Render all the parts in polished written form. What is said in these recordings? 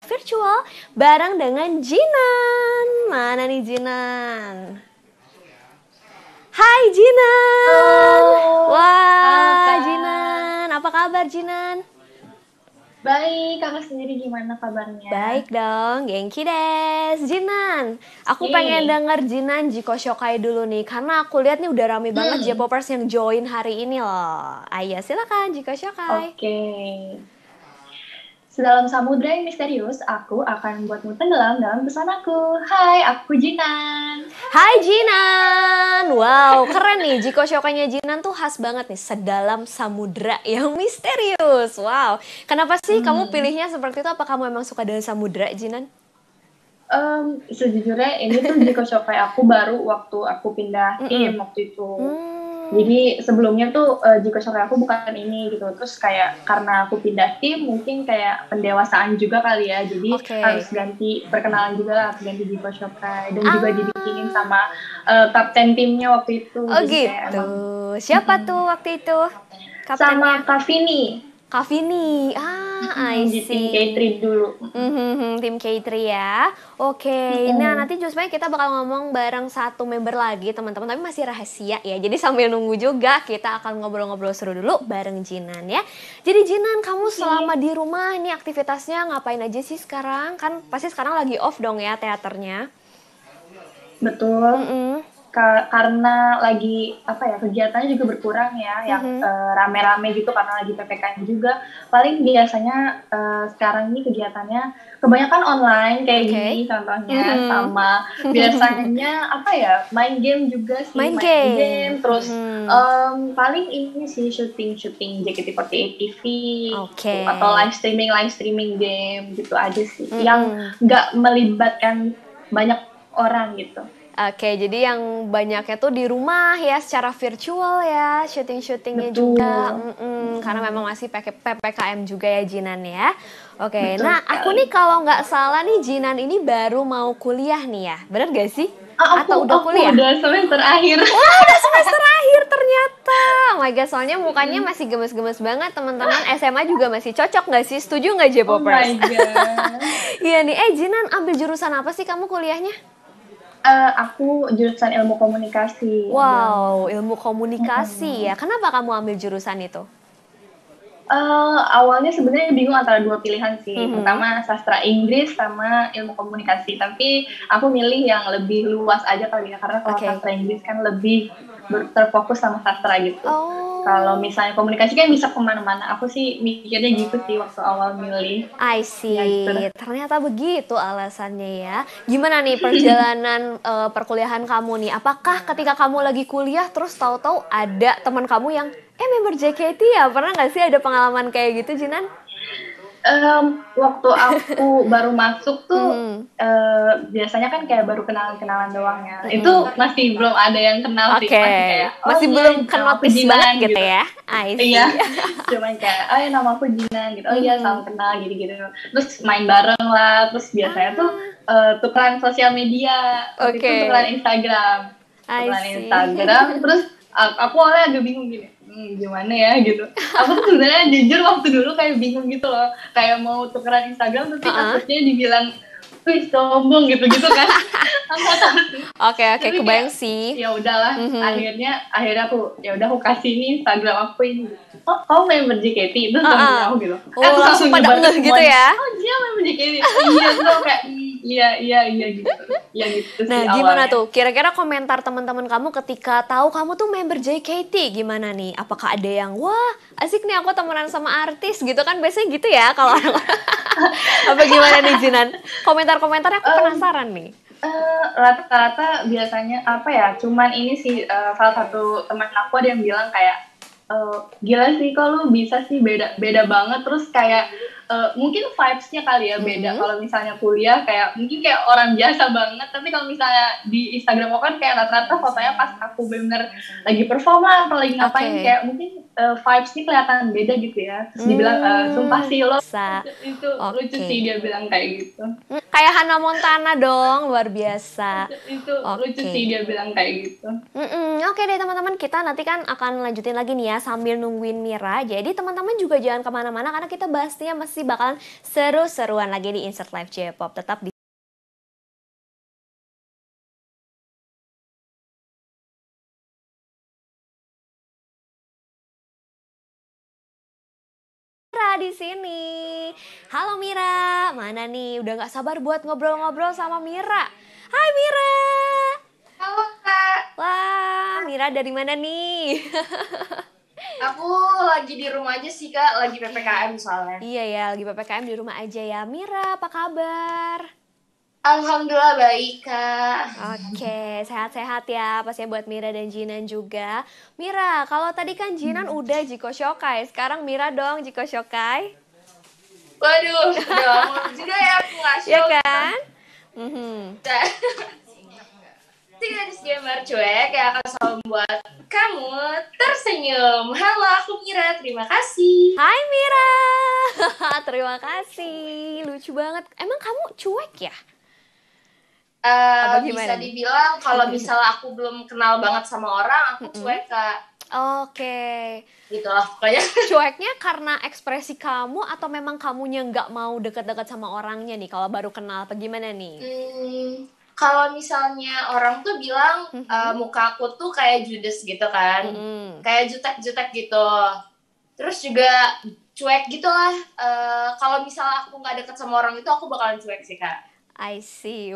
virtual bareng dengan Jinan. Mana nih Jinan? Hai Jinan. Halo, halo Wah, Kak. Jinan. Apa kabar Jinan? Baik, Kakak sendiri gimana kabarnya? Baik dong, genki des. Jinan, aku pengen Nih, denger Jinan Jiko Shokai dulu nih. Karena aku lihat nih udah rame banget hmm, J-popers yang join hari ini loh. Ayo silakan Jiko Shokai. oke. Sedalam samudra yang misterius, aku akan membuatmu tenggelam dalam pesanaku. Hai, aku Jinan. Hai Jinan. Wow, keren nih. Jiko Shokainya Jinan tuh khas banget nih. Sedalam samudra yang misterius. Wow. Kenapa sih kamu Hmm, pilihnya seperti itu? Apa kamu emang suka dengan samudra, Jinan? Sejujurnya ini tuh Jiko Shokai aku baru waktu aku pindah Mm-mm. tim waktu itu. Hmm, Jadi sebelumnya tuh Jiko Shokai aku bukan ini gitu. Terus kayak karena aku pindah tim mungkin kayak pendewasaan juga kali ya. Jadi harus oke. ganti perkenalan juga lah, harus ganti Jiko Shokai dan juga dibikinin Ah, sama kapten timnya waktu itu. oh Jadi kayak gitu. emang Siapa tuh waktu itu kaptennya? sama Kavini Kak Vini. I di tim see. K3 dulu. Tim K3 ya. Oke. Nah, nanti justru kita bakal ngomong bareng satu member lagi, teman-teman. Tapi masih rahasia ya. Jadi sambil nunggu juga, kita akan ngobrol-ngobrol seru dulu bareng Jinan ya. Jadi Jinan, kamu Oke, selama di rumah ini aktivitasnya ngapain aja sih sekarang? Kan pasti sekarang lagi off dong ya teaternya. betul. Mm-mm. Karena lagi apa ya kegiatannya juga berkurang ya yang Mhm. rame-rame gitu karena lagi PPKM juga paling biasanya sekarang ini kegiatannya kebanyakan online kayak Oke. gini contohnya Mhm. sama biasanya apa ya main game juga sih Main main game. game terus Mhm. paling ini sih syuting JKT48 TV Oke. gitu atau live streaming game gitu aja sih yang Mm-mm. nggak melibatkan banyak orang gitu. Oke, jadi yang banyaknya tuh di rumah ya, secara virtual ya, syuting-syutingnya juga. Betul. Karena memang masih pakai PPKM juga ya Jinan ya. Oke, Betul nah aku nih sekali. kalau nggak salah nih Jinan ini baru mau kuliah nih ya, bener gak sih? Atau udah Aku kuliah? udah semester akhir. Wah, udah semester akhir ternyata. Oh my god, soalnya mukanya masih gemes-gemes banget teman-teman. SMA juga masih cocok nggak sih? Setuju nggak Oh J-popers? my god. Iya nih, Jinan ambil jurusan apa sih kamu kuliahnya? Aku jurusan ilmu komunikasi ambilnya. Wow, ilmu komunikasi ya. Kenapa kamu ambil jurusan itu? Awalnya sebenarnya bingung antara dua pilihan sih. Mhm. Pertama sastra Inggris sama ilmu komunikasi. Tapi aku milih yang lebih luas aja kali ya. Karena kalau Oke. sastra Inggris kan lebih terfokus sama sastra gitu. Kalau Oh, misalnya komunikasi kan bisa kemana-mana. Aku sih mikirnya gitu sih waktu awal milih. I Ya gitu. see. Ternyata begitu alasannya ya. Gimana nih perjalanan perkuliahan kamu nih? Apakah ketika kamu lagi kuliah terus tahu-tahu ada teman kamu yang member JKT ya? Pernah nggak sih ada pengalaman kayak gitu, Jinan? Waktu aku baru masuk tuh Mhm. biasanya kan kayak baru kenalan-kenalan doang ya. Itu Mhm. masih belum ada yang kenal sih, Oke, masih kayak oh masih iya belum ke nama aku notice banget Jinan gitu gitu. ya? I Iya, see. cuman kayak oh ya nama aku Jinan gitu. Oh iya Mhm. salam kenal gitu-gitu. Terus main bareng lah. Terus biasanya tuh Ah, tukeran sosial media. Waktu itu oke. tukeran Instagram. I Tukeran see. Instagram. Terus aku awalnya agak bingung gini. Gimana ya gitu. Aku tuh sebenarnya jujur waktu dulu kayak bingung gitu loh. Kayak mau tukeran Instagram tapi Heeh. takutnya dibilang wih sombong gitu-gitu kan. Aku takut. Oke, oke, Tapi kayak kebayang sih. ya udahlah Mhm. akhirnya aku ya udah aku kasih ini Instagram aku ini oh kamu member JKT itu temen Heeh. aku gitu Oh, terus langsung langsung pada nyebar ke ngeh gitu semuanya ya. oh dia member JKT iya terus aku kayak iya gitu ya gitu sih Nah, gimana awalnya. tuh? Kira-kira komentar teman-teman kamu ketika tahu kamu tuh member JKT gimana nih? Apakah ada yang wah asik nih aku temenan sama artis gitu kan biasanya gitu ya kalau orang apa gimana nih Jinan? Komentar-komentarnya aku Em, penasaran nih. Rata-rata biasanya apa ya cuman ini sih salah satu teman aku ada yang bilang kayak gila sih kok lu bisa sih beda beda banget terus kayak mungkin vibes-nya kali ya beda Mm-mm. kalau misalnya kuliah kayak mungkin kayak orang biasa banget tapi kalau misalnya di Instagram aku kan kayak rata-rata fotonya pas aku bener lagi perform lah atau lagi ngapain Oke. kayak mungkin vibes-nya kelihatan beda gitu ya. Terus dibilang, sumpah sih lo Bisa. itu lucu Oke. sih dia bilang kayak gitu. Kayak Hannah Montana dong, luar biasa. Itu lucu Oke. sih dia bilang kayak gitu. Oke deh teman-teman, kita nanti kan akan lanjutin lagi nih ya sambil nungguin Mira. Jadi teman-teman juga jangan kemana-mana karena kita bahasnya masih bakalan seru-seruan lagi di Insert Live J-Pop. Tetap di Mira di sini. Halo Mira, mana nih? Udah nggak sabar buat ngobrol-ngobrol sama Mira. Hai Mira. Halo Kak, Wah, Mira dari mana nih? aku lagi di rumah aja sih Kak, lagi PPKM soalnya. Iya ya, lagi PPKM di rumah aja ya. Mira, apa kabar? Alhamdulillah baik Kak. Oke, sehat-sehat ya pastinya buat Mira dan Jinan juga. Mira, kalau tadi kan Jinan udah Jiko Shokai, sekarang Mira dong Jiko Shokai. Waduh, udah lama juga ya aku nggak show. Ya kan? Si gadis gamer cuek yang akan selalu membuat kamu tersenyum. Halo, aku Mira, terima kasih. Hai Mira, terima kasih. Lucu banget. Emang kamu cuek ya? Apa gimana Bisa nih? dibilang kalau misalnya aku belum kenal banget sama orang, aku cuek Kak. Oke. Gitu lah pokoknya. Cueknya karena ekspresi kamu atau memang kamunya nggak mau deket-deket sama orangnya nih kalau baru kenal apa gimana nih? Kalau misalnya orang tuh bilang muka aku tuh kayak judes gitu kan, kayak jutek-jutek gitu. Terus juga cuek gitu lah. Kalau misalnya aku nggak deket sama orang itu aku bakalan cuek sih Kak. I see.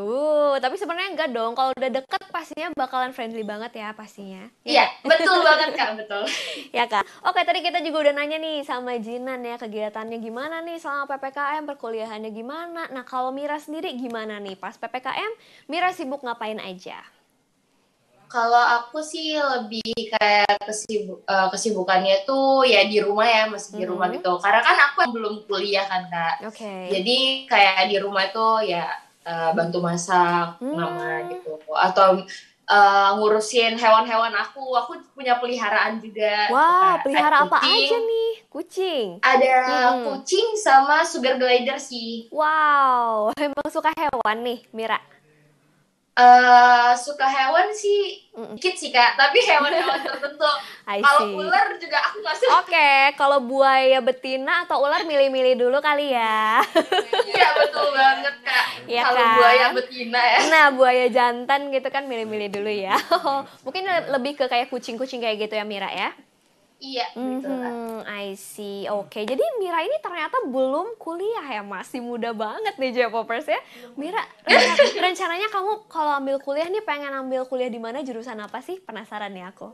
Tapi sebenarnya enggak dong. Kalau udah deket pastinya bakalan friendly banget ya pastinya. Iya, betul banget Kak, betul. Ya Kak. Oke, tadi kita juga udah nanya nih sama Jinan ya, kegiatannya gimana nih selama PPKM, perkuliahannya gimana. Nah, kalau Mira sendiri gimana nih pas PPKM? Mira sibuk ngapain aja? Kalau aku sih lebih kayak kesibukannya tuh ya di rumah ya, masih di rumah gitu. Karena kan aku belum kuliah kan Kak. Oke. Jadi kayak di rumah tuh ya bantu masak mama gitu. Atau ngurusin hewan-hewan aku punya peliharaan juga. Wah, gitu, pelihara ada apa kucing, aja nih? Kucing? Ada kucing sama sugar glider sih. Wow, emang suka hewan nih, Mira? Suka hewan sih dikit sih Kak, tapi hewan-hewan tertentu. Kalau ular juga aku nggak suka. Oke, kalau buaya betina atau ular milih-milih dulu kali ya. Iya betul banget Kak. Ya kalau kan? buaya betina ya. Nah, buaya jantan gitu kan milih-milih dulu ya. Mungkin lebih ke kayak kucing-kucing kayak gitu ya Mira ya? Iya betul Kak. I see. Oke, jadi Mira ini ternyata belum kuliah ya, masih muda banget nih J-popers ya. Mira, rencananya kamu kalau ambil kuliah nih pengen ambil kuliah di mana, jurusan apa sih? Penasaran nih aku.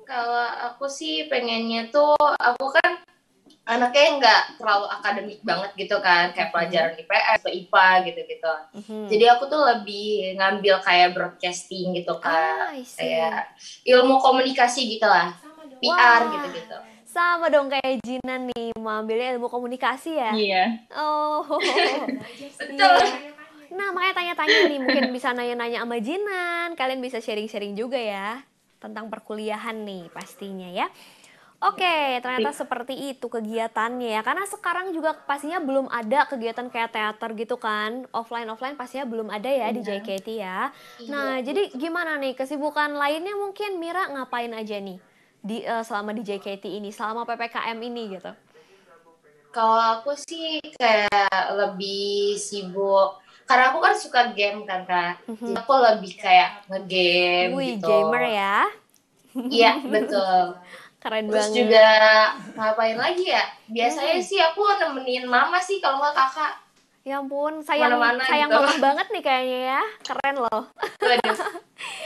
Kalau aku sih pengennya tuh, aku kan anaknya nggak terlalu akademik banget gitu kan, kayak pelajaran IPS atau IPA gitu-gitu. Jadi aku tuh lebih ngambil kayak broadcasting gitu kan, kayak ilmu komunikasi gitu lah. PR gitu-gitu. Sama dong kayak Jinan nih, mau ambilnya ilmu komunikasi ya? Iya. Oh, betul. Nah, makanya tanya-tanya nih, mungkin bisa nanya-nanya sama Jinan. Kalian bisa sharing-sharing juga ya, tentang perkuliahan nih pastinya ya. Oke, ternyata seperti itu kegiatannya ya. Karena sekarang juga pastinya belum ada kegiatan kayak teater gitu kan. Offline-offline pastinya belum ada ya di JKT ya. Nah, jadi gimana nih kesibukan lainnya mungkin Mira ngapain aja nih? Selama di JKT ini, selama PPKM ini gitu? Kalau aku sih kayak lebih sibuk, karena aku kan suka game kan Kak. Jadi aku lebih kayak nge-game gitu. Gamer ya? Iya betul. Keren Terus banget. juga ngapain lagi ya? Biasanya sih aku nemenin mama sih kalau nggak kakak. Ya ampun, sayang gitu. mama banget nih kayaknya ya. Keren loh.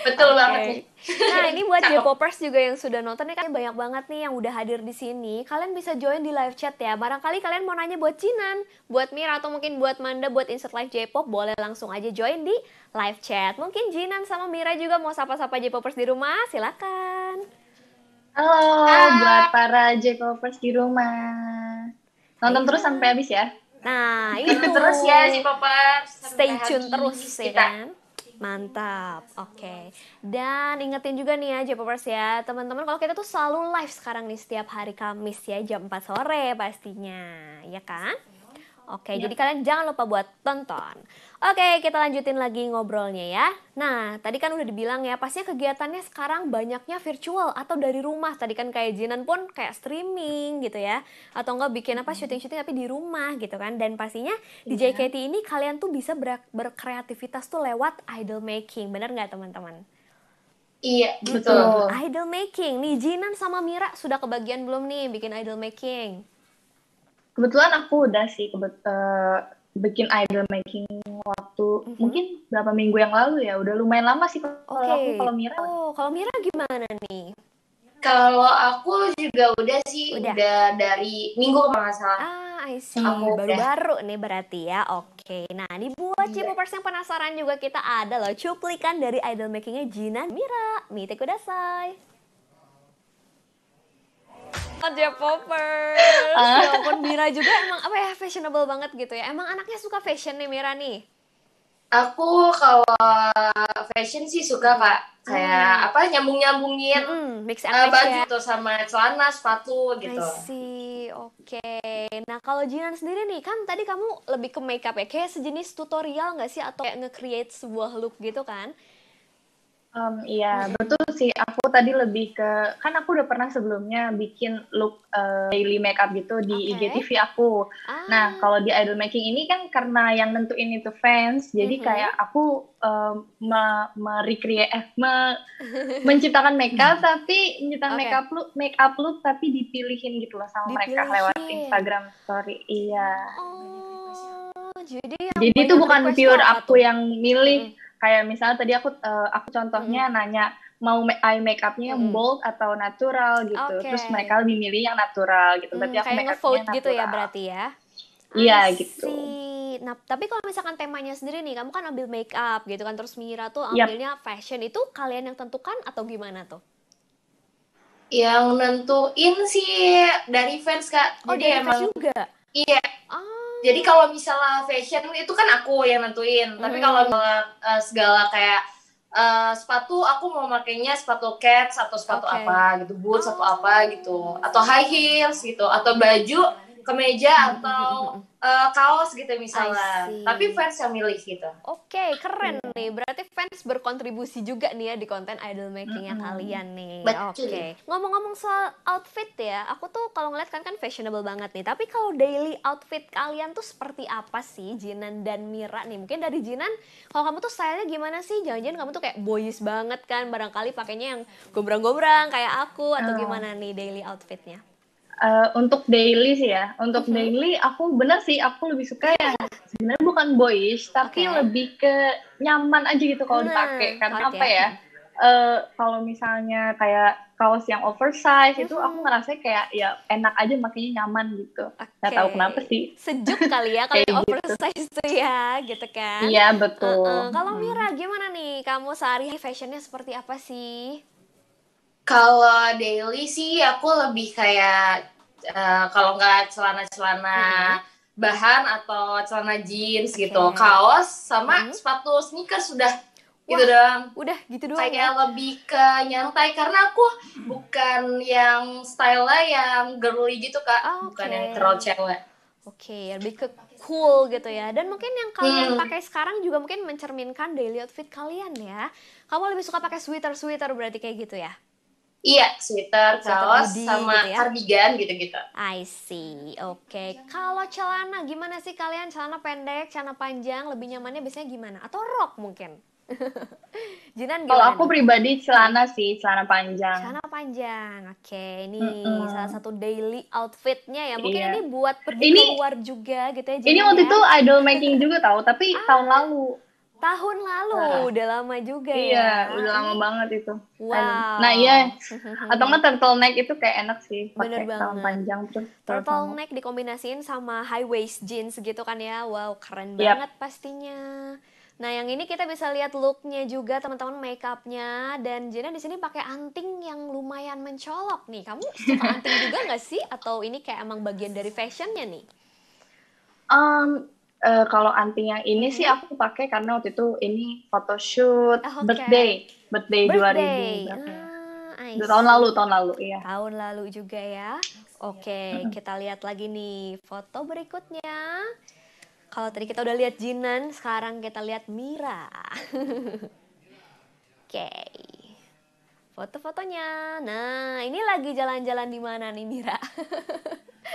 Betul banget nih. Nah, ini buat J-popers juga yang sudah nonton nih kan banyak banget nih yang udah hadir di sini. Kalian bisa join di live chat ya. Barangkali kalian mau nanya buat Jinan, buat Mira atau mungkin buat Manda buat Insert Live J-pop, boleh langsung aja join di live chat. Mungkin Jinan sama Mira juga mau sapa-sapa J-popers di rumah, silakan. Halo buat para J-popers di rumah. Nonton terus sampai habis ya. Nah, itu terus ya J-popers. Stay tune terus ya kan. Mantap, oke. Dan ingetin juga nih ya J-popers ya, teman-teman kalau kita tuh selalu live sekarang nih setiap hari Kamis ya jam 4 sore pastinya, ya kan? Oke, jadi kalian jangan lupa buat tonton. Oke, kita lanjutin lagi ngobrolnya ya. Nah, tadi kan udah dibilang ya, pastinya kegiatannya sekarang banyaknya virtual atau dari rumah. Tadi kan kayak Jinan pun kayak streaming gitu ya. Atau enggak bikin apa syuting-syuting tapi di rumah gitu kan. Dan pastinya di JKT ini kalian tuh bisa berkreativitas tuh lewat idol making. Bener nggak teman-teman? Iya, betul. Idol making. Nih Jinan sama Mira sudah kebagian belum nih bikin idol making? Kebetulan aku udah sih bikin idol making waktu mungkin berapa minggu yang lalu ya. Udah lumayan lama sih kalau aku. Kalau Mira. Oh, kalau Mira gimana nih? Kalau aku juga udah sih, udah dari minggu kalau nggak salah. I see. Baru-baru nih berarti ya. Oke. Nah, ini buat J-popers yang penasaran juga kita ada loh cuplikan dari idol makingnya Jinan Mira. Mite kudasai. J-popers. Ya ampun, Mira juga emang apa ya fashionable banget gitu ya. Emang anaknya suka fashion nih Mira nih. Aku kalau fashion sih suka Kak. Kayak apa nyambung-nyambungin mix and match baju ya. tuh sama celana, sepatu gitu. I see. Oke. Nah, kalau Jinan sendiri nih, kan tadi kamu lebih ke makeup ya. Kayak sejenis tutorial nggak sih atau kayak nge-create sebuah look gitu kan? Iya, betul sih. Aku tadi lebih ke, kan aku udah pernah sebelumnya bikin look daily makeup gitu di IGTV aku. Nah, kalau di idol making ini kan karena yang nentuin itu fans, jadi kayak aku menciptakan makeup, tapi menciptakan makeup look tapi dipilihin gitu loh sama mereka lewat Instagram story. Iya. Jadi itu bukan pure aku yang milih. Kayak misalnya tadi aku contohnya nanya mau eye makeupnya yang bold atau natural gitu, terus mereka lebih milih yang natural gitu. Tapi aku kayak nge-vote gitu ya berarti ya? Iya gitu. Nah, tapi kalau misalkan temanya sendiri nih, kamu kan ambil makeup gitu kan, terus Mira tuh ambilnya fashion, itu kalian yang tentukan atau gimana tuh? Yang nentuin sih dari fans Kak. Oh, jadi dari emang fans juga? Iya. Jadi kalau misalnya fashion itu kan aku yang nentuin. Tapi kalau segala kayak sepatu, aku mau makainya sepatu Keds atau sepatu apa gitu, boots atau apa gitu, atau high heels gitu, atau baju, kemeja atau kaos gitu misalnya. Tapi fans yang milih gitu. Oke, keren nih. Berarti fans berkontribusi juga nih ya di konten idol makingnya kalian nih. Oke. Ngomong-ngomong soal outfit ya, aku tuh kalau ngeliat kan fashionable banget nih. Tapi kalau daily outfit kalian tuh seperti apa sih, Jinan dan Mira nih? Mungkin dari Jinan, kalau kamu tuh stylenya gimana sih? Jangan-jangan kamu tuh kayak boyish banget kan? Barangkali pakainya yang gombrang-gombrang kayak aku atau gimana nih daily outfitnya? Untuk daily sih ya, untuk daily aku bener sih, aku lebih suka yang sebenarnya bukan boyish, tapi lebih ke nyaman aja gitu kalau dipakai. Karena apa ya, kalau misalnya kayak kaos yang oversize itu aku ngerasa kayak ya enak aja makanya nyaman gitu. Gak tahu kenapa sih. Sejuk kali ya kalau yang oversize tuh ya, gitu kan? Iya betul. Kalau Mira gimana nih, kamu sehari fashionnya seperti apa sih? Kalau daily sih aku lebih kayak kalau nggak celana-celana bahan atau celana jeans gitu, kaos sama sepatu sneakers sudah gitu doang. Udah gitu doang. Kayak lebih ke nyantai karena aku bukan yang style-nya yang girly gitu Kak, bukan yang terlalu cewek. Oke, lebih ke cool gitu ya. Dan mungkin yang kalian pakai sekarang juga mungkin mencerminkan daily outfit kalian ya. Kamu lebih suka pakai sweater berarti kayak gitu ya? Iya, sweater, kaos, sama gitu ya? Cardigan gitu-gitu. I see, oke. Kalau celana, gimana sih kalian? Celana pendek, celana panjang, lebih nyamannya biasanya gimana? Atau rok mungkin? Jinan gimana? Kalau aku pribadi celana sih, celana panjang. Celana panjang, oke. Ini salah satu daily outfitnya ya. Mungkin ini buat pergi keluar juga gitu ya. Ini waktu itu idol making juga tahu, tapi tahun lalu. Tahun lalu, udah lama juga ya. Iya, udah lama banget itu. Wow. Nah iya, atau nggak turtleneck itu kayak enak sih. Bener banget. Celana panjang terus. Turtleneck dikombinasiin sama high waist jeans gitu kan ya. Wow, keren banget pastinya. Nah yang ini kita bisa lihat looknya juga teman-teman, makeupnya, dan Jinan di sini pakai anting yang lumayan mencolok nih. Kamu suka anting juga nggak sih? Atau ini kayak emang bagian dari fashionnya nih? Kalau anting yang ini sih aku pakai karena waktu itu ini photoshoot birthday 2000 berapa ya? Tahun lalu iya. Tahun lalu juga ya. Oke, kita lihat lagi nih foto berikutnya. Kalau tadi kita udah lihat Jinan, sekarang kita lihat Mira. Oke. Foto-fotonya. Nah, ini lagi jalan-jalan di mana nih Mira?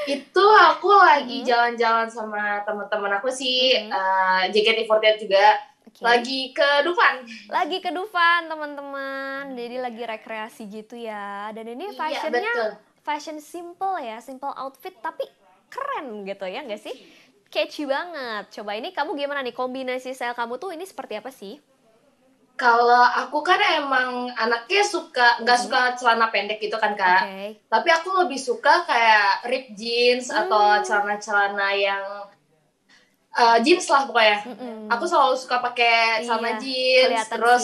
Itu aku lagi jalan-jalan sama teman-teman aku sih, JKT48 juga. Lagi ke Dufan. Lagi ke Dufan, teman-teman. Jadi lagi rekreasi gitu ya. Dan ini fashionnya fashion simple ya, simple outfit tapi keren gitu ya nggak sih? Catchy banget. Coba ini kamu gimana nih, kombinasi style kamu tuh ini seperti apa sih? Kalau aku kan emang anaknya nggak suka celana pendek gitu kan Kak. Tapi aku lebih suka kayak ripped jeans atau celana-celana yang jeans lah pokoknya. Aku selalu suka pakai celana jeans, terus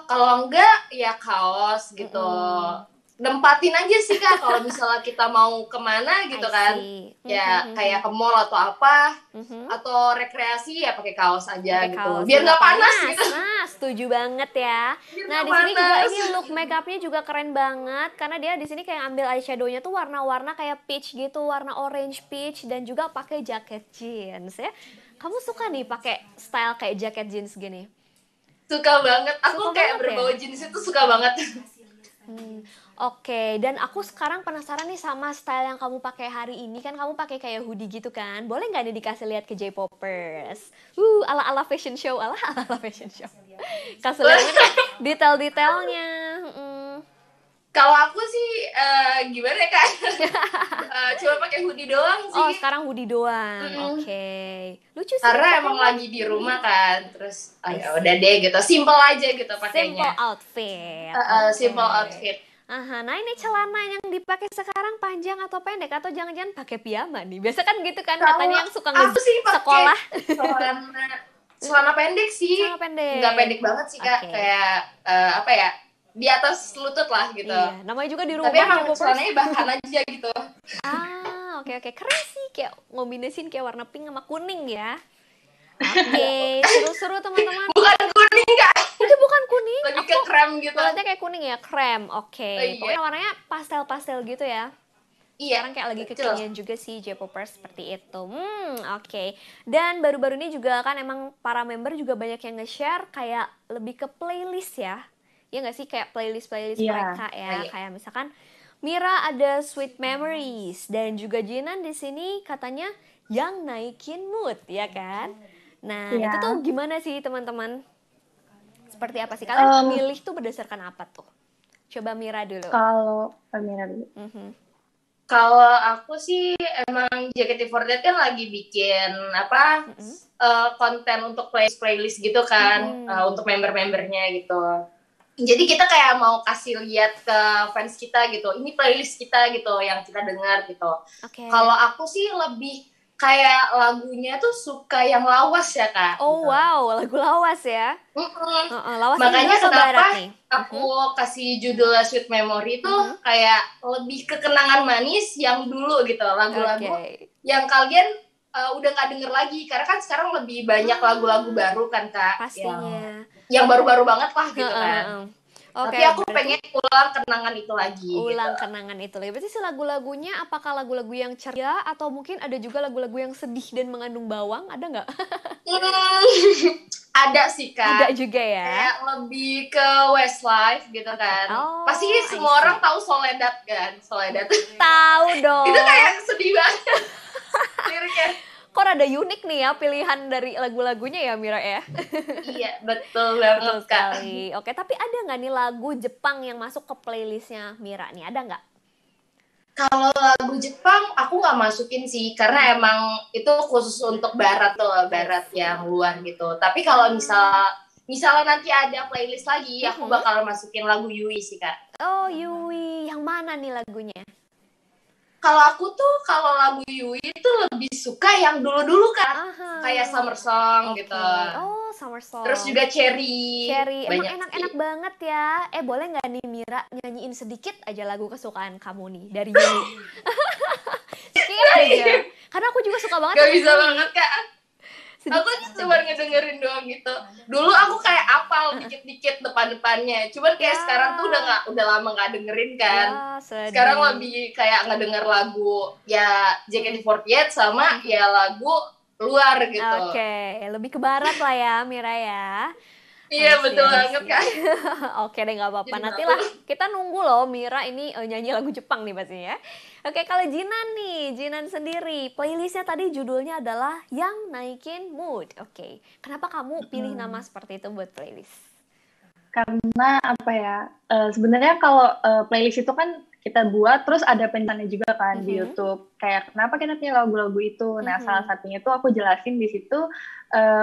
kalau enggak ya kaos gitu. Nempatin aja sih Kak, kalau misalnya kita mau kemana gitu kan, ya kayak ke mall atau apa, atau rekreasi ya pakai kaos aja gitu, biar nggak panas gitu. Nah, setuju banget ya. Nah di sini juga ini look makeupnya juga keren banget, karena dia di sini kayak ambil eyeshadownya tuh warna-warna kayak peach gitu, warna orange peach, dan juga pakai jaket jeans ya. Kamu suka nih pakai style kayak jaket jeans gini? Suka banget, aku kayak berbau jeans itu suka banget. Oke, dan aku sekarang penasaran nih sama style yang kamu pakai hari ini. Kan kamu pakai kayak hoodie gitu kan. Boleh nggak nih dikasih lihat ke J-popers? Ala-ala fashion show, ala-ala fashion show. Kasih lihat detail-detailnya. Kalau aku sih gimana ya Kak? Cuma pakai hoodie doang sih. Oh, sekarang hoodie doang. Oke. Lucu sih. Karena emang lagi di rumah kan, terus ya udah deh gitu, simple aja gitu pakainya. Simple outfit. Simple outfit. Nah ini celana yang dipakai sekarang panjang atau pendek, atau jangan-jangan pakai piyama nih? Biasa kan gitu kan katanya yang suka sekolah. Celana pendek sih. Celana pendek. Nggak pendek banget sih Kak, kayak apa ya? Di atas lutut lah gitu. Iya, namanya juga di rumah. Tapi emang celananya bahan aja gitu. Oke. Keren sih, kayak ngombinasin kayak warna pink sama kuning ya. Oke, seru-seru teman-teman. Bukan kuning Kak. Itu bukan kuning. Lebih ke krem gitu. Lihatnya kayak kuning ya, krem. Oke. Pokoknya warnanya pastel-pastel gitu ya. Iya. Sekarang kayak lagi kekinian juga sih J-popers seperti itu. Oke. Dan baru-baru ini juga kan emang para member juga banyak yang nge-share kayak lebih ke playlist ya. Ya nggak sih, kayak playlist mereka ya. Kayak misalkan Mira ada Sweet Memories, dan juga Jinan di sini katanya yang naikin mood ya kan. Nah itu tuh gimana sih teman-teman? Seperti apa sih kalian milih tuh berdasarkan apa tuh? Coba Mira dulu. Kalau Mira dulu. Kalau aku sih emang JKT48 kan lagi bikin konten untuk playlist gitu kan, untuk member-membernya gitu. Jadi kita kayak mau kasih lihat ke fans kita gitu, ini playlist kita gitu yang kita dengar gitu. Kalau aku sih lebih kayak lagunya tuh suka yang lawas ya Kak. Oh gitu. Wow, lagu lawas ya. Lawas. Makanya kenapa aku kasih judulnya Sweet Memory tuh kayak lebih ke kenangan manis yang dulu gitu, lagu-lagu yang kalian udah gak denger lagi, karena kan sekarang lebih banyak lagu-lagu baru kan Kak. Pastinya. Yang baru-baru banget lah gitu kan. Tapi aku pengen ulang kenangan itu lagi. Kenangan itu lagi. Berarti sih lagu-lagunya apakah lagu-lagu yang ceria atau mungkin ada juga lagu-lagu yang sedih dan mengandung bawang? Ada nggak? Ada sih Kak. Ada juga ya. Kayak lebih ke Westlife gitu kan. Pasti semua orang tahu Soledad kan? Soledad. Tahu dong. Itu kayak sedih banget liriknya. Kok ada unik nih ya pilihan dari lagu-lagunya ya Mira ya? Iya, betul banget Kak. Oke, tapi ada nggak nih lagu Jepang yang masuk ke playlistnya Mira nih? Ada nggak? Kalau lagu Jepang aku nggak masukin sih, karena emang itu khusus untuk barat tuh, barat yang luar gitu. Tapi kalau misalnya nanti ada playlist lagi, aku bakal masukin lagu Yui sih Kak. Oh Yui, yang mana nih lagunya? Kalau aku tuh kalau lagu Yui itu lebih suka yang dulu-dulu kan, kayak Summer Song gitu. Oh Summer Song. Terus juga Cherry. Emang enak-enak banget ya. Boleh nggak nih Mira nyanyiin sedikit aja lagu kesukaan kamu nih dari Yui? Sedikit aja. Karena aku juga suka banget Gak sama bisa Yui. banget Kak. Aku cuma ngedengerin doang gitu. Dulu aku kayak apal dikit-dikit depan-depannya. Cuman kayak Ya. sekarang tuh udah lama nggak dengerin kan. Ya, sedih. Sekarang lebih kayak ngedenger lagu ya JKT48 sama ya lagu luar gitu. Oke, lebih ke barat lah ya Mira ya. Iya I see, betul I banget see. Kak. Oke deh, nggak apa-apa. Jadi Nantilah bagus. kita nunggu loh Mira ini nyanyi lagu Jepang nih pastinya. Oke, kalau Jinan nih, Jinan sendiri, playlistnya tadi judulnya adalah Yang Naikin Mood. Oke, kenapa kamu pilih nama seperti itu buat playlist? Karena apa ya, sebenarnya kalau playlist itu kan kita buat terus ada penjelasannya juga kan di YouTube. Kayak kenapa kita pilih lagu-lagu itu. Nah, salah satunya itu aku jelasin di situ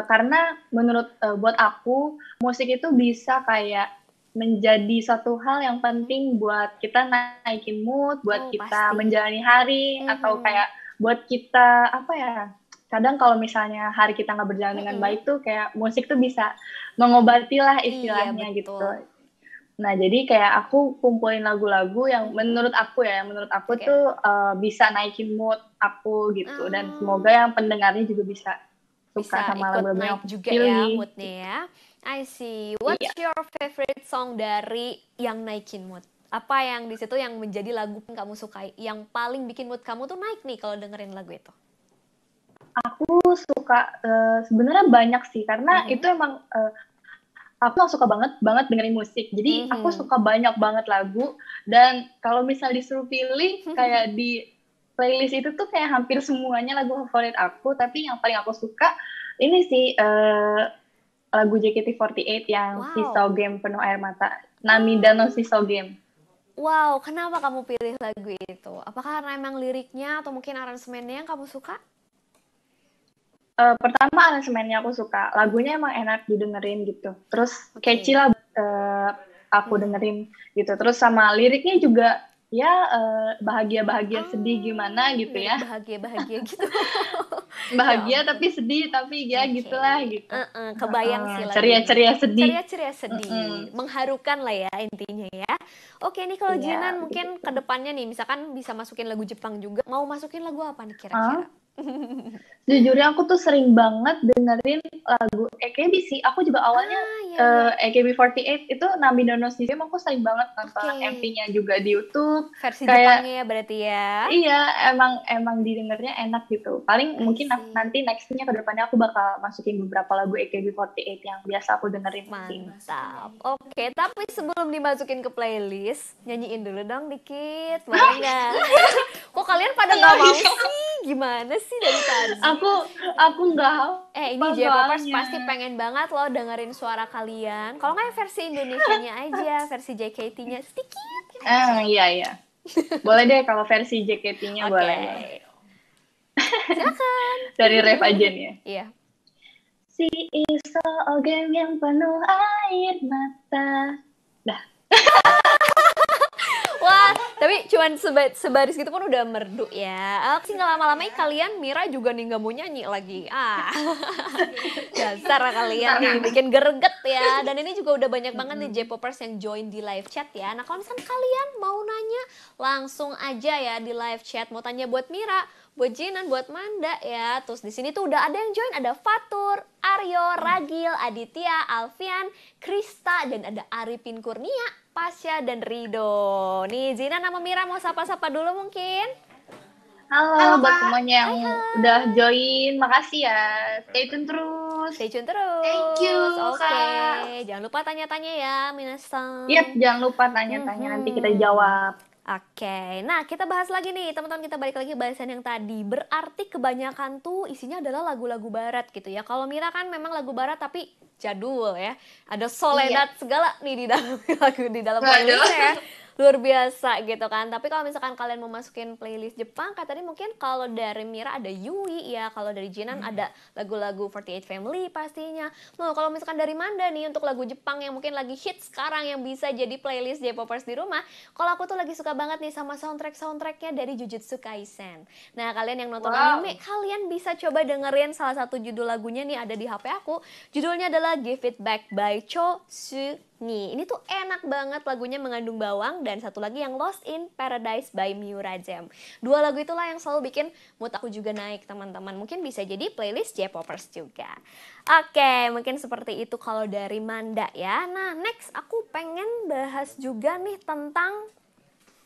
karena menurut buat aku musik itu bisa kayak menjadi satu hal yang penting buat kita naikin mood, buat kita Pasti. menjalani hari atau kayak buat kita apa ya? Kadang kalau misalnya hari kita nggak berjalan dengan baik tuh kayak musik tuh bisa mengobati lah istilahnya Iya, gitu. Nah, jadi kayak aku kumpulin lagu-lagu yang menurut aku tuh bisa naikin mood aku gitu. Dan semoga yang pendengarnya juga bisa suka sama lagu-lagu yang aku juga pilih. ya moodnya ya. I see. What's your favorite song dari Yang Naikin Mood? Apa yang di situ yang menjadi lagu yang kamu sukai? Yang paling bikin mood kamu tuh naik nih kalau dengerin lagu itu? Aku suka sebenarnya banyak sih karena itu emang aku suka banget dengerin musik. Jadi aku suka banyak banget lagu dan kalau misal disuruh pilih kayak di playlist itu tuh kayak hampir semuanya lagu favorit aku, tapi yang paling aku suka ini sih lagu JKT48 yang Seesaw Game Penuh Air Mata. Namida no Seesaw Game. Wow, kenapa kamu pilih lagu itu? Apakah karena emang liriknya atau mungkin aransemennya yang kamu suka? Pertama aransemennya aku suka, lagunya emang enak didengerin gitu. Terus catchy lah aku dengerin gitu. Terus sama liriknya juga ya bahagia-bahagia sedih gimana gitu ya. Bahagia-bahagia gitu. Bahagia tapi sedih tapi ya gitulah gitu. Kebayang sih lagunya. Ceria-ceria sedih. Ceria-ceria sedih. Mengharukan lah ya intinya ya. Oke nih kalau Jinan mungkin ke depannya nih misalkan bisa masukin lagu Jepang juga. Mau masukin lagu apa nih kira-kira? Jujurnya aku tuh sering banget dengerin lagu AKB sih. Aku juga awalnya AKB48 itu Namida no Season aku sering banget nonton MV-nya juga di YouTube. Versi Jepangnya ya berarti ya. Iya, emang didengarnya enak gitu. Paling mungkin nanti nextnya ke depannya aku bakal masukin beberapa lagu AKB48 yang biasa aku dengerin. Mantap. Oke, tapi sebelum dimasukin ke playlist, nyanyiin dulu dong dikit. Boleh nggak? Kok kalian pada nggak mau sih? Gimana sih dari tadi? Aku nggak. Ini J-popers pasti pengen banget loh dengerin suara kalian. Kalau nggak versi Indonesianya aja, versi JKT-nya sedikit. Iya. Boleh deh kalau versi JKT-nya boleh. Silakan. Dari ref aja nih ya. Iya. Si Seesaw Game yang penuh air mata. Dah. Wah, tapi cuman sebaris gitu pun udah merdu ya. Sih nggak lama-lama kalian Mira juga nih nggak mau nyanyi lagi. Dasar kalian nih bikin greget ya. Dan ini juga udah banyak banget nih J-popers yang join di live chat ya. Nah kalau misalkan kalian mau nanya langsung aja ya di live chat. Mau tanya buat Mira, buat Jinan, buat Manda ya. Terus di sini tuh udah ada yang join, ada Fatur, Aryo, Ragil, Aditya, Alfian, Krista, dan ada Arifin Kurnia, Pasya, dan Rido. Nih Jinan sama Mira mau sapa-sapa dulu mungkin. Halo buat semuanya yang udah join, makasih ya. Stay tune terus. Thank you, Kak. Jangan lupa tanya-tanya ya, minasan. Iya, jangan lupa tanya-tanya, nanti kita jawab. Oke, nah kita bahas lagi nih teman-teman, kita balik lagi bahasan yang tadi. Berarti kebanyakan tuh isinya adalah lagu-lagu barat gitu ya. Kalau Mira kan memang lagu barat tapi jadul ya. Ada Soledad segala nih di dalam lagu di dalam playlistnya ya. Luar biasa gitu kan. Tapi kalau misalkan kalian mau masukin playlist Jepang, kayak tadi mungkin kalau dari Mira ada Yui ya, kalau dari Jinan ada lagu-lagu 48 Family pastinya. Nah, kalau misalkan dari Manda nih untuk lagu Jepang yang mungkin lagi hit sekarang yang bisa jadi playlist J-popers di rumah, kalau aku tuh lagi suka banget nih sama soundtracknya dari Jujutsu Kaisen. Nah, kalian yang nonton anime, kalian bisa coba dengerin salah satu judul lagunya nih ada di HP aku. Judulnya adalah Give It Back by Cho Soo Nih, ini tuh enak banget, lagunya Mengandung Bawang, dan satu lagi yang Lost in Paradise by Miura Jam. Dua lagu itulah yang selalu bikin mood aku juga naik, teman-teman. Mungkin bisa jadi playlist J-popers juga. Oke, mungkin seperti itu kalau dari Manda ya. Nah, next aku pengen bahas juga nih tentang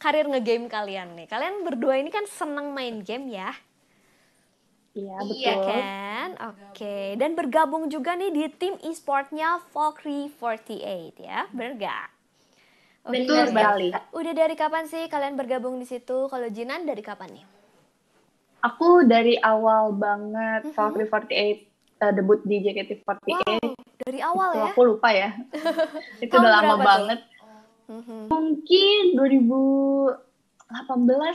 karir ngegame kalian nih. Kalian berdua ini kan seneng main game ya? Iya, Iya betul. Kan? Oke. Dan bergabung juga nih di tim e-sportnya Valkyrie 48 ya, bener gak? Oke. Betul sekali. Udah dari kapan sih kalian bergabung di situ? Kalau Jinan dari kapan nih? Aku dari awal banget Valkyrie 48 debut di JKT48. Wow, dari awal Itu ya? aku lupa ya. Itu Tahun udah lama berapa tuh? banget. Mungkin 2018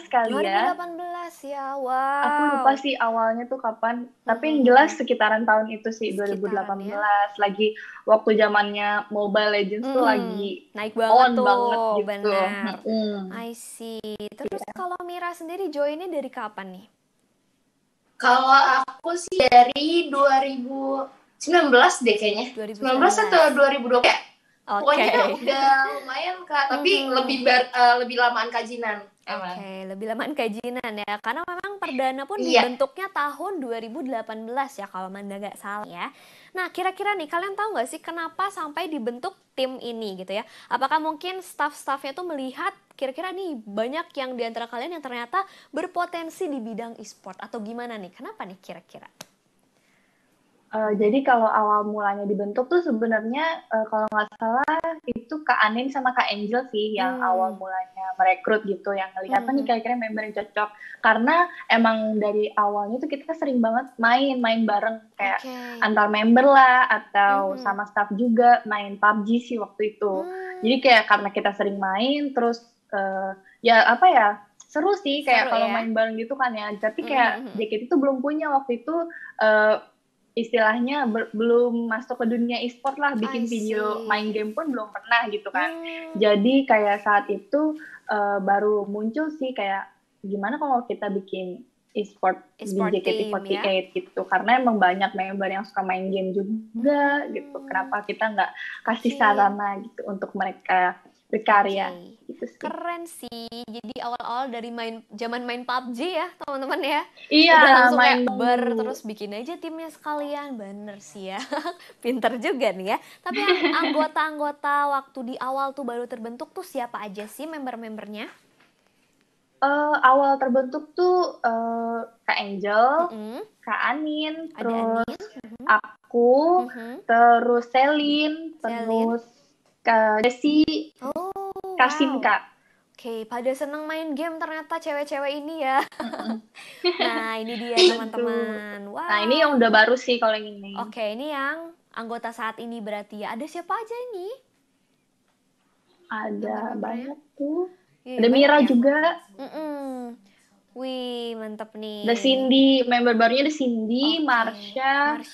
kali ya. 2018 ya, wow. Aku lupa sih awalnya tuh kapan, tapi yang jelas sekitaran tahun itu sih, Sekitaran 2018. ya. Lagi waktu zamannya Mobile Legends tuh lagi naik banget on tuh, banget gitu. benar. Mm. I see. Terus kalau Mira sendiri joinnya dari kapan nih? Kalau aku sih dari 2019 deh kayaknya. 2019. 19 atau 2020 ya? Oke. Pokoknya udah lumayan Kak, tapi lebih lamaan Kak Jinan. Emang. Oke, lebih lamaan kajian ya. Karena memang Perdana pun Iya. dibentuknya tahun 2018 ya kalau Manda nggak salah ya. Nah, kira-kira nih kalian tahu nggak sih kenapa sampai dibentuk tim ini gitu ya? Apakah mungkin staff-staffnya tuh melihat kira-kira nih banyak yang di antara kalian yang ternyata berpotensi di bidang e-sport atau gimana nih? Kenapa nih kira-kira? Jadi kalau awal mulanya dibentuk tuh sebenarnya kalau nggak salah itu Kak Anin sama Kak Angel sih yang awal mulanya merekrut gitu, yang ngelihat nih kira-kira member yang cocok. Karena emang dari awalnya tuh kita sering banget main bareng kayak antar member lah atau sama staff juga main PUBG sih waktu itu. Jadi kayak karena kita sering main terus ya apa ya, seru sih kayak kalau main bareng gitu kan ya. Tapi kayak JKT itu belum punya waktu itu istilahnya belum masuk ke dunia e-sport lah, bikin video main game pun belum pernah gitu kan. Jadi kayak saat itu baru muncul sih kayak gimana kalau kita bikin e-sport di JKT48 ya? Gitu. Karena emang banyak member yang suka main game juga gitu. Kenapa kita nggak kasih sarana gitu untuk mereka berkarya gitu sih. Keren sih. Jadi awal-awal dari zaman main PUBG ya teman-teman ya. Iya, udah langsung main kayak terus bikin aja timnya sekalian. Bener sih ya. Pinter juga nih ya. Tapi yang anggota-anggota waktu di awal tuh baru terbentuk tuh siapa aja sih member-membernya? Awal terbentuk tuh Kak Angel, Kak Anin, terus aku, terus Selin, terus Kak Desi, Kasinka. Oke, pada seneng main game ternyata cewek-cewek ini ya. Nah, ini dia teman-teman. Wow. Nah, ini yang udah baru sih kalau yang ini. Oke, ini yang anggota saat ini berarti ya. Ada siapa aja ini? Ada banyak tuh. Ada Mira juga. Wih, mantep nih. Ada Cindy, member barunya ada Cindy, Marsha.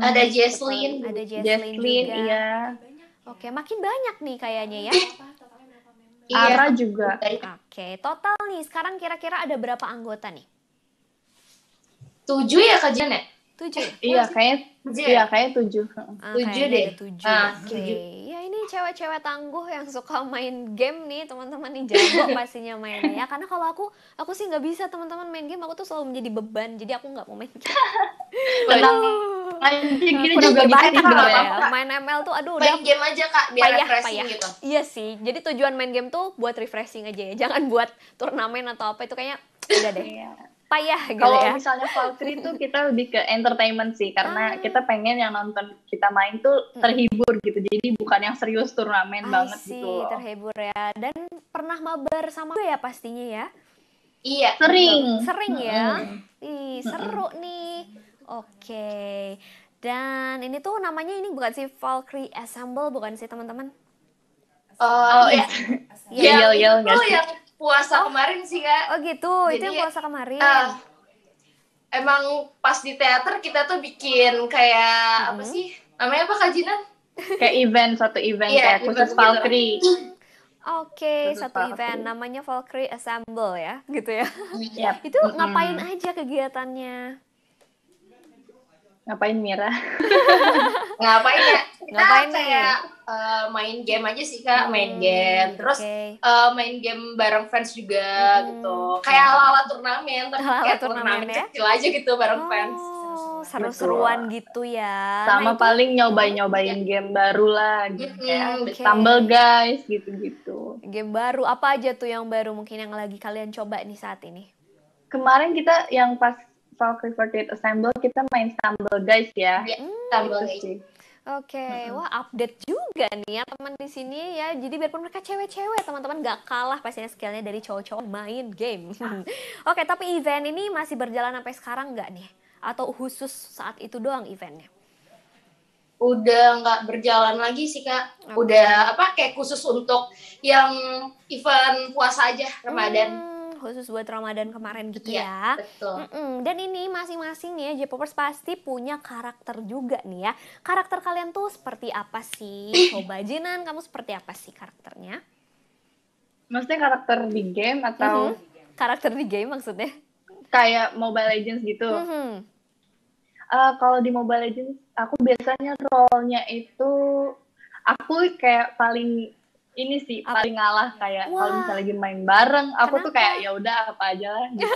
Ada Jesslyn. Ada Jesslyn juga. Iya. Oke, makin banyak nih kayaknya ya. Ara juga. Oke, total nih sekarang kira-kira ada berapa anggota nih? 7 ya Kak Jen ya? 7? Iya, kayaknya 7. 7 deh. 7. Oke. Ya ini cewek-cewek tangguh yang suka main game nih, teman-teman nih, jago pastinya mainnya ya. Karena kalau aku sih nggak bisa teman-teman main game, aku tuh selalu menjadi beban. Jadi aku nggak mau main game. Gini juga banyak ya. Main ML tuh aduh main game aja Kak, biar refreshing gitu. Iya sih. Jadi tujuan main game tuh buat refreshing aja ya. Jangan buat turnamen atau apa, itu kayaknya udah deh. Payah gitu kalau ya. Misalnya Valkyrie tuh kita lebih ke entertainment sih, karena kita pengen yang nonton kita main tuh terhibur gitu, jadi bukan yang serius turnamen banget gitu. Terhibur ya. Dan pernah mabar sama gue ya pastinya ya? Iya. Sering ya? Ih, seru nih. Oke. Dan ini tuh namanya ini bukan sih Valkyrie Assemble, bukan sih teman-teman? Iya. Yang puasa kemarin sih Kak. Oh gitu, jadi, itu yang puasa kemarin. Emang pas di teater kita tuh bikin kayak apa sih? Namanya apa Kak Jinan? Kayak satu event kayak khusus Valkyrie. Oke, satu event namanya Valkyrie Assemble ya, gitu ya. Itu ngapain aja kegiatannya? Ngapain Mira? Ngapain ya? Kita Ngapain nih? kayak main game aja sih Kak, main game. Terus Oke. main game bareng fans juga gitu. Kayak ala-ala turnamen, tapi Ala-ala kayak turnamen turnamen ya? kecil aja gitu bareng fans. Oh, seru-seruan gitu ya. Sama Nah, itu paling nyobain game baru lah gitu. Kayak Oke. Stumble Guys gitu-gitu. game baru apa aja tuh yang baru mungkin yang lagi kalian coba nih saat ini? Kemarin kita yang pas Valkyrie 48 Assemble kita main Stumble Guys ya. Ya, tambah Itu guys. sih. Oke, wah update juga nih ya teman di sini ya. Jadi biarpun mereka cewek-cewek, teman-teman gak kalah pastinya skillnya dari cowok-cowok main game. Oke, tapi event ini masih berjalan sampai sekarang nggak nih? Atau khusus saat itu doang eventnya? Udah nggak berjalan lagi sih Kak. Oke. Udah kayak khusus untuk yang event puasa aja Ramadan. Khusus buat Ramadan kemarin gitu Iya, ya. betul. Dan ini masing-masing nih ya, J-popers pasti punya karakter juga nih ya. Karakter kalian tuh seperti apa sih? Coba Jinan, kamu seperti apa sih karakternya? Maksudnya karakter di game atau Karakter di game maksudnya? kayak Mobile Legends gitu? Mhm. Kalau di Mobile Legends, aku biasanya role-nya itu aku kayak paling ini sih paling ngalah kayak Wah. kalau misalnya lagi main bareng, aku tuh kayak ya udah apa aja lah gitu.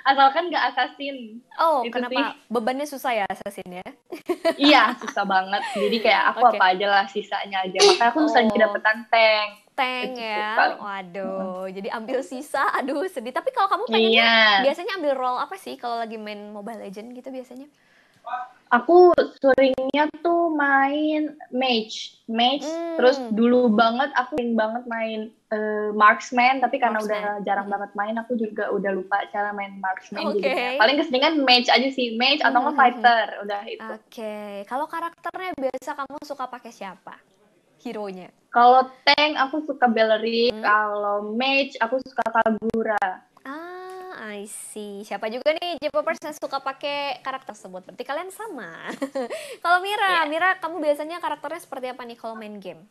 asalkan nggak assassin. Oh, Itu kenapa? Bebannya susah ya assassin ya? Iya, susah banget. Jadi kayak aku Oke. apa aja lah sisanya aja. Makanya aku sering kedapetan tank. Tank Itu ya, paling. waduh. Jadi ambil sisa, aduh sedih. Tapi kalau kamu pengennya Iya. biasanya ambil role apa sih kalau lagi main Mobile Legend gitu biasanya? Aku seringnya tuh main mage. Terus dulu banget aku sering banget main marksman, tapi karena udah jarang banget main, aku juga udah lupa cara main marksman. Oke. Jadinya. Paling keseringan mage aja sih, mage atau nggak fighter, udah itu. Oke, kalau karakternya biasa kamu suka pakai siapa? Hero-nya? Kalau tank aku suka Beleric, kalau mage aku suka Kagura. I see. Siapa juga nih J-popers yang suka pakai karakter tersebut? Berarti kalian sama. Kalau Mira, kamu biasanya karakternya seperti apa nih kalau main game?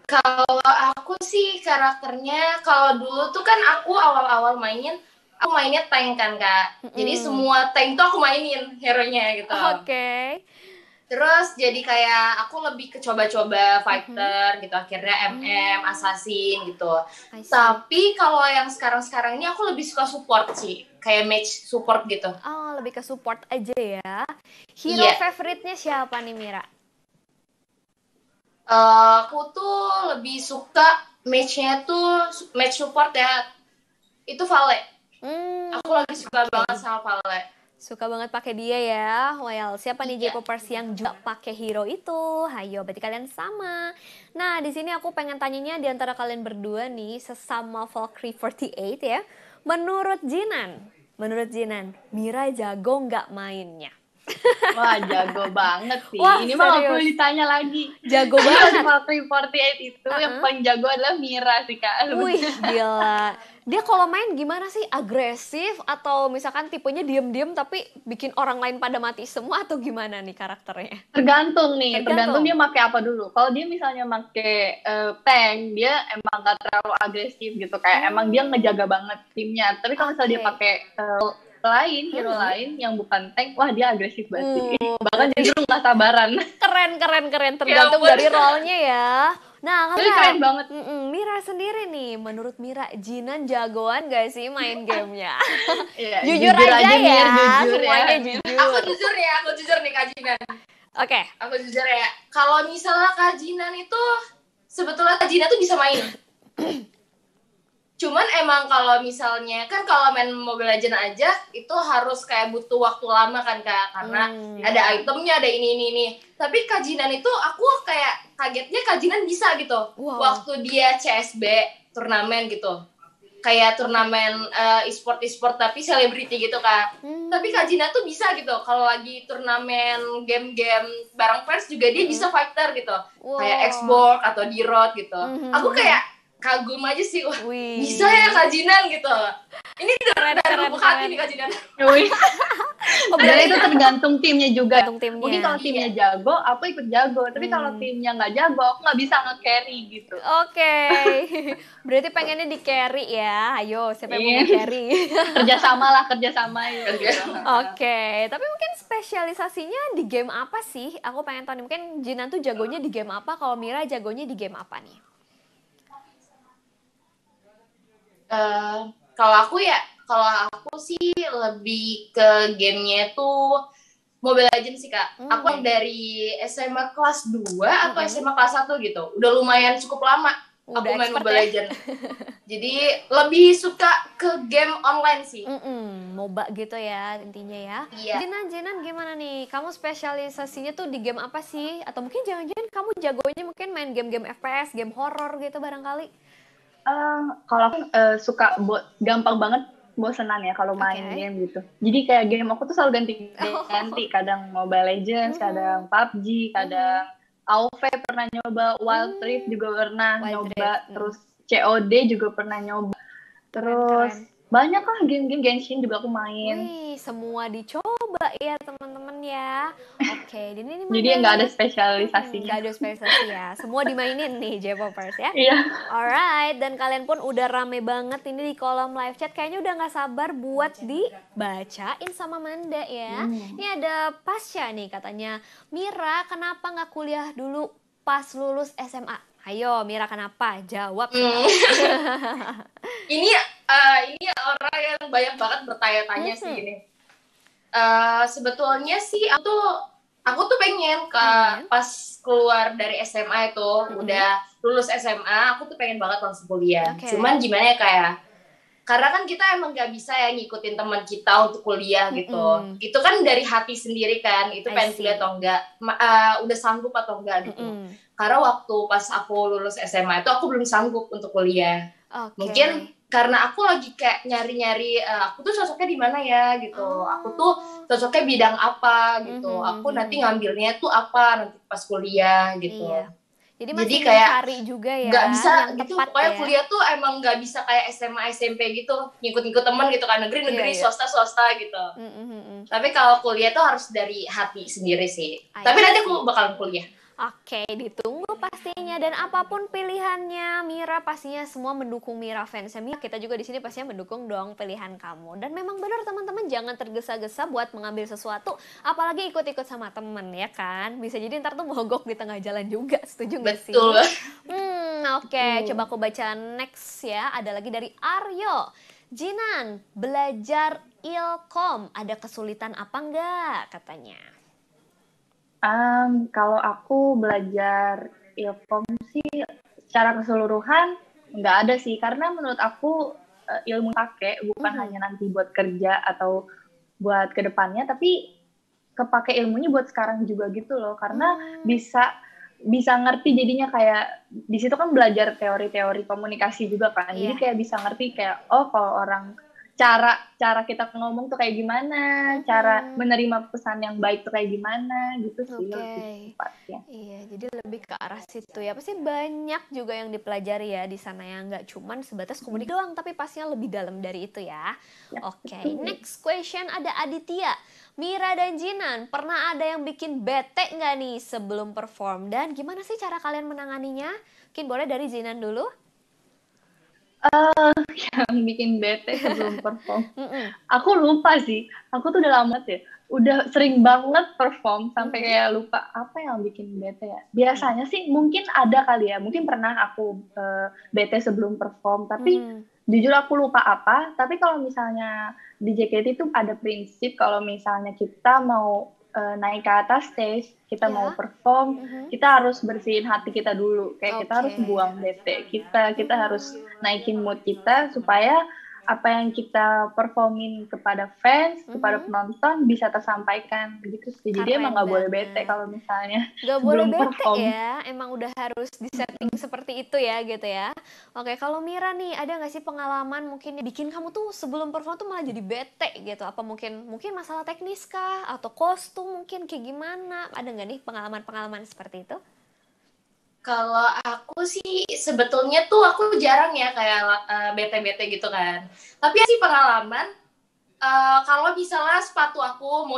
Kalau aku sih karakternya, kalau dulu tuh kan aku awal-awal aku mainnya tank kan Kak. Jadi semua tank tuh aku mainin hero-nya gitu. Oke. Terus jadi kayak aku lebih ke coba-coba fighter gitu, akhirnya assassin gitu. Tapi kalau yang sekarang-sekarang ini aku lebih suka support sih, kayak match support gitu. Oh, lebih ke support aja ya. Hero favoritnya siapa nih Mira? Aku tuh lebih suka match-nya tuh match support ya. Itu Vale. Aku lagi suka banget sama Vale. Suka banget pakai dia ya. Well, siapa nih J-popers yang juga pakai hero itu? Hayo, berarti kalian sama. Nah, di sini aku pengen tanyanya di antara kalian berdua nih, sesama Valkyrie 48 ya. Menurut Jinan, Mira jago nggak mainnya? Wah, jago banget sih. Wah, ini mah aku serius. ditanya lagi. Jago banget. Valkyrie 48 itu yang paling jago adalah Mira sih, Kak. Wih, gila. Dia kalau main gimana sih? Agresif atau misalkan tipenya diem-diem tapi bikin orang lain pada mati semua atau gimana nih karakternya? Tergantung Tergantung. dia pakai apa dulu. Kalau dia misalnya pakai tank, dia emang gak terlalu agresif gitu. Kayak emang dia ngejaga banget timnya. Tapi kalau misalnya dia pakai hero lain yang bukan tank, wah dia agresif banget sih. Bahkan justru nggak sabaran. Keren. Tergantung dari role-nya ya. Nah, Tapi keren banget. Mira sendiri nih, menurut Mira, Jinan jagoan gak sih main gamenya? Ya, jujur aja ya, Mir, jujur semuanya ya. jujur. Aku jujur nih Kak Jinan. Oke. Aku jujur ya, kalau misalnya Kak Jinan itu, sebetulnya Kak Jinan tuh bisa main. Cuman emang kalau misalnya, kan kalau main Mobile Legends aja, itu harus kayak butuh waktu lama kan Kak, karena ada itemnya, ada ini. Tapi Kak Jinan itu, aku kayak kagetnya Kak Jinan bisa gitu. Wow. Waktu dia CSB, turnamen gitu. Kayak turnamen e-sport tapi selebriti gitu Kak. Tapi Kak Jinan tuh bisa gitu, kalau lagi turnamen game-game bareng fans juga dia bisa fighter gitu. Wow. Kayak Xbox atau D-Rot gitu. Aku kayak kagum aja sih, wah bisa ya Kak Jinan gitu. Ini dari lubuk hati nih Kak Jinan. Sebenarnya itu tergantung timnya juga. Tergantung timnya. Mungkin kalau timnya jago, aku ikut jago. Tapi kalau timnya nggak jago, aku nggak bisa nge-carry gitu. Oke. Berarti pengennya di-carry ya. Ayo, siapa yang mau di-carry? kerjasama ya. Oke. Tapi mungkin spesialisasinya di game apa sih? Aku pengen tahu nih, mungkin Jinan tuh jagonya di game apa, kalau Mira jagonya di game apa nih? Kalau aku sih lebih ke gamenya tuh Mobile Legends sih Kak. Aku yang dari SMA kelas 2 atau SMA kelas 1 gitu. Udah lumayan cukup lama aku main Mobile Legends. Jadi lebih suka ke game online sih. MOBA gitu ya intinya ya. Iya. Jinan gimana nih? Kamu spesialisasinya tuh di game apa sih? Atau mungkin jangan-jangan kamu jagonya mungkin main game-game FPS, game horror gitu barangkali? Kalau aku suka gampang banget bosenan ya kalau main game gitu. Jadi kayak game aku tuh selalu ganti-ganti. Kadang Mobile Legends, kadang PUBG, kadang AoV pernah nyoba, Wild Rift juga pernah nyoba, terus COD juga pernah nyoba. Terus banyak lah game-game, Genshin juga aku main. Wih, semua dicoba ya teman-teman ya. Oke, ini jadi nggak ada spesialisasinya. Nggak ada spesialisasi ya, semua dimainin nih J-popers ya. Iya. Alright, dan kalian pun udah rame banget ini di kolom live chat. Kayaknya udah nggak sabar buat dibacain sama Manda ya. Ini ada Pasya nih katanya, Mira kenapa nggak kuliah dulu pas lulus SMA? Ayo Mira kenapa? Jawab. Ini orang yang banyak banget bertanya-tanya sih ini. Sebetulnya sih aku tuh pengen pas keluar dari SMA itu udah lulus SMA, aku tuh pengen banget langsung kuliah. Cuman gimana ya kayak karena kan kita emang gak bisa ya ngikutin teman kita untuk kuliah gitu. Itu kan dari hati sendiri kan, itu pengen kuliah atau enggak, udah sanggup atau enggak gitu. Karena waktu pas aku lulus SMA itu aku belum sanggup untuk kuliah. Mungkin karena aku lagi kayak nyari-nyari aku tuh cocoknya di mana ya gitu. Aku tuh cocoknya bidang apa gitu. Aku nanti ngambilnya tuh apa nanti pas kuliah gitu. Iya. Jadi masih kayak cari juga ya nggak bisa yang gitu, tepat pokoknya ya. kuliah tuh emang nggak bisa kayak SMA SMP gitu ngikut-ngikut temen gitu kan, negeri swasta gitu. Tapi kalau kuliah tuh harus dari hati sendiri sih. Tapi nanti aku bakalan kuliah. Oke, ditunggu pastinya. Dan apapun pilihannya Mira, pastinya semua mendukung Mira fansnya Mira. Kita juga di sini pastinya mendukung dong pilihan kamu. Dan memang benar teman-teman, jangan tergesa-gesa buat mengambil sesuatu, apalagi ikut-ikut sama temen ya kan. Bisa jadi ntar tuh mogok di tengah jalan juga. Setuju nggak sih? Betul. Oke, coba aku baca next ya. Ada lagi dari Aryo. Jinan, belajar ilkom ada kesulitan apa enggak katanya? Kalau aku belajar ilkom sih secara keseluruhan nggak ada sih, karena menurut aku ilmu pakai bukan hanya nanti buat kerja atau buat kedepannya, tapi kepake ilmunya buat sekarang juga gitu loh, karena bisa ngerti jadinya. Kayak di situ kan belajar teori-teori komunikasi juga kan, jadi kayak bisa ngerti kayak kalau orang cara kita ngomong tuh kayak gimana, cara menerima pesan yang baik tuh kayak gimana gitu sih. Lebih tepatnya. Iya, jadi lebih ke arah situ ya. Pasti banyak juga yang dipelajari ya di sana ya, nggak cuman sebatas komunikasi doang, tapi pastinya lebih dalam dari itu ya. Next question ada Aditya. Mira dan Jinan, pernah ada yang bikin bete nggak nih sebelum perform? Dan gimana sih cara kalian menanganinya? Mungkin boleh dari Jinan dulu. Yang bikin bete sebelum perform. Aku lupa sih. Aku tuh udah lama ya. Udah sering banget perform sampai kayak lupa apa yang bikin bete ya. Biasanya sih mungkin ada kali ya. Mungkin pernah aku bete sebelum perform. Tapi jujur aku lupa apa. Tapi kalau misalnya di JKT itu ada prinsip kalau misalnya kita mau naik ke atas stage, kita mau perform, kita harus bersihin hati kita dulu. Kayak kita harus buang bete kita harus naikin mood kita supaya apa yang kita performin kepada fans, kepada penonton bisa tersampaikan gitu sih. Jadi emang nggak boleh bete kalau misalnya nggak boleh bete perform. Ya, emang udah harus disetting seperti itu ya gitu ya. Oke, kalau Mira nih ada nggak sih pengalaman mungkin bikin kamu tuh sebelum perform tuh malah jadi bete gitu? Apa mungkin masalah teknis kah atau kostum mungkin kayak gimana? Ada nggak nih pengalaman seperti itu? Kalau aku sih sebetulnya tuh aku jarang ya kayak bete-bete gitu kan. Tapi sih pengalaman kalau misalnya sepatu aku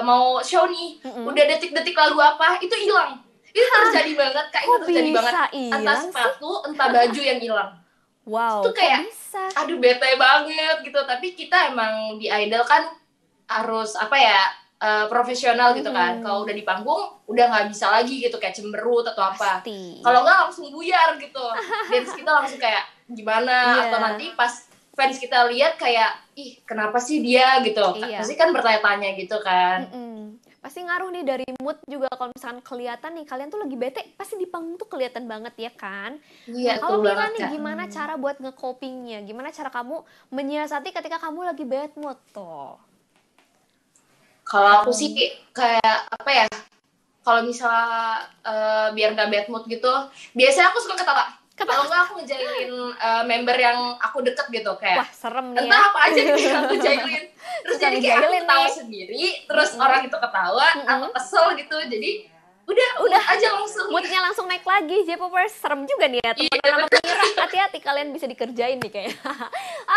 mau show nih, udah detik-detik lalu apa itu hilang. Itu terjadi banget, Kak. Itu terjadi banget. Entah sepatu, entah baju yang hilang. Wow. Itu kayak aduh bete banget gitu. Tapi kita emang di idol kan harus apa ya? profesional gitu kan. Kalau udah di panggung udah nggak bisa lagi gitu kayak cemberut atau apa. Kalau nggak langsung buyar gitu. Dance kita langsung kayak gimana atau nanti pas fans kita lihat kayak ih kenapa sih dia gitu. Pasti kan bertanya-tanya gitu kan. Pasti ngaruh nih dari mood juga. Kalau misalkan kelihatan nih kalian tuh lagi bete, pasti di panggung tuh kelihatan banget ya kan. Iya, kalau Mira nih gimana cara buat nge-copingnya? Gimana cara kamu menyiasati ketika kamu lagi bad mood tuh? Kalau aku sih kayak apa ya, kalau misalnya biar nggak bad mood gitu, biasanya aku suka ketawa. Kalau nggak aku ngejailin member yang aku deket gitu kayak. Wah serem nih entah apa aja gitu aku jailin. Terus jadi kayak aku ketawa sendiri, terus orang itu ketawa atau kesel gitu, jadi udah aja langsung. Moodnya langsung naik lagi. J-popers serem juga nih ya teman-teman aku Mira. Hati-hati kalian bisa dikerjain nih kayaknya.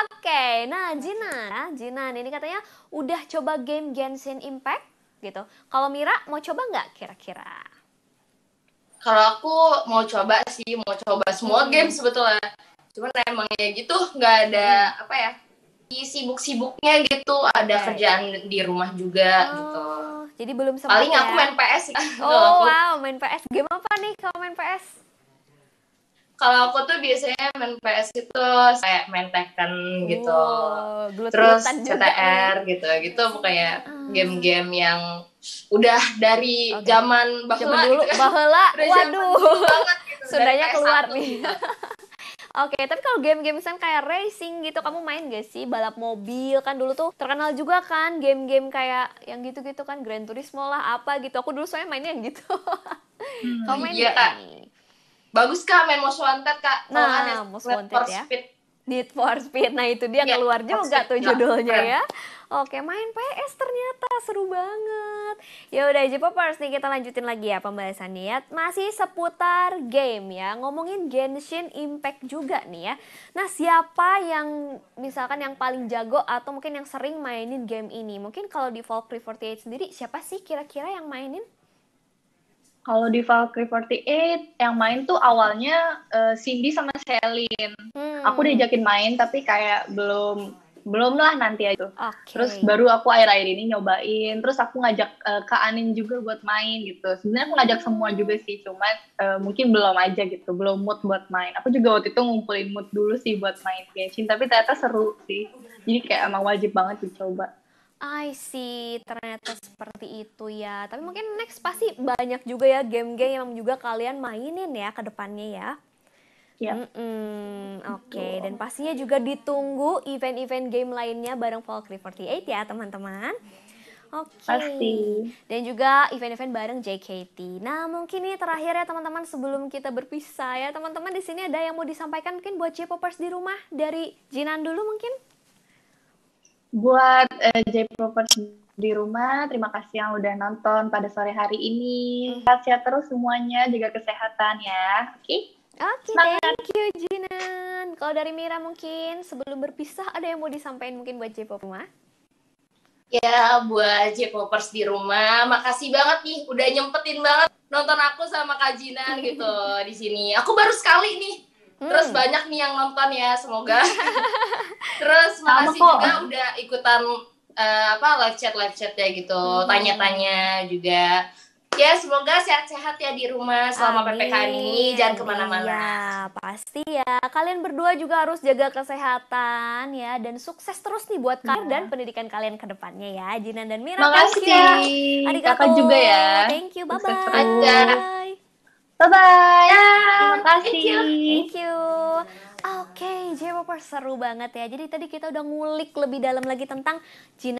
Oke, nah Jinan ini katanya udah coba game Genshin Impact gitu. Kalau Mira mau coba nggak kira-kira? Kalau aku mau coba sih, mau coba semua game sebetulnya. Cuman emang ya gitu, nggak ada apa ya, sibuk-sibuknya gitu, ada kerjaan di rumah juga gitu. Jadi belum sempat. Paling aku main PS sih. Wow, main PS. Game apa nih kalau main PS? Kalau aku tuh biasanya main PS itu kayak main Tekken gitu. Terus CTR gitu pokoknya game-game yang udah dari zaman bahula dulu, gitu kan. Bahula, waduh. Gitu, Sundanya keluar nih. Oke, tapi kalau game-game misalnya kayak racing gitu, kamu main gak sih? Balap mobil kan dulu tuh terkenal juga kan game-game kayak yang gitu-gitu kan, Gran Turismo lah apa gitu. Aku dulu soalnya mainnya yang gitu. Kamu main iya, Kak. Bagus Kak main Most Wanted Kak. Nah, Most Wanted ya. Need for Speed. Nah itu dia keluar juga tuh judulnya ya. Oke, main PS ternyata seru banget. Ya udah J-popers nih kita lanjutin lagi ya pembahasannya ya. Masih seputar game ya. Ngomongin Genshin Impact juga nih ya. Nah, siapa yang misalkan yang paling jago atau mungkin yang sering mainin game ini? Mungkin kalau di Valkyrie 48 sendiri siapa sih kira-kira yang mainin? Kalau di Valkyrie 48 yang main tuh awalnya Cindy sama Celine. Aku diajakin main tapi kayak belum lah nanti aja. Terus baru aku akhir-akhir ini nyobain. Terus aku ngajak Kak Anin juga buat main gitu. Sebenarnya aku ngajak semua juga sih, cuman mungkin belum aja gitu, belum mood buat main. Aku juga waktu itu ngumpulin mood dulu sih buat main Genshin, tapi ternyata seru sih. Jadi kayak emang wajib banget dicoba. I see, ternyata seperti itu ya. Tapi mungkin next pasti banyak juga ya game-game yang juga kalian mainin ya ke depannya ya. Ya. Oke, dan pastinya juga ditunggu event-event game lainnya bareng Valkyrie 48 ya teman-teman. Oke. Pasti. Dan juga event-event bareng JKT. Nah, mungkin ini terakhir ya teman-teman sebelum kita berpisah ya. Teman-teman di sini ada yang mau disampaikan mungkin buat J-popers di rumah dari Jinan dulu mungkin? Buat J-popers di rumah, terima kasih yang udah nonton pada sore hari ini. Sehat-sehat terus semuanya, jaga kesehatan ya. Oke? Oke, thank you Jinan. Kalau dari Mira mungkin sebelum berpisah ada yang mau disampaikan mungkin buat J-pop rumah? Ya, buat J-popers di rumah, makasih banget nih udah nyempetin banget nonton aku sama Kak Jinan gitu di sini. Aku baru sekali nih. Terus banyak nih yang nonton ya, semoga. Terus makasih juga udah ikutan live chat ya gitu, tanya-tanya juga. Ya semoga sehat-sehat ya di rumah selama PPKM ini, jangan kemana-mana. Ya pasti ya, kalian berdua juga harus jaga kesehatan ya, dan sukses terus nih buat kalian dan pendidikan kalian ke depannya ya, Jinan dan Mira. Makasih. Kakak juga ya. Thank you, bye-bye. Bye-bye. Terima kasih. Thank you. Oke, J-popers seru banget ya. Jadi tadi kita udah ngulik lebih dalam lagi tentang Jinan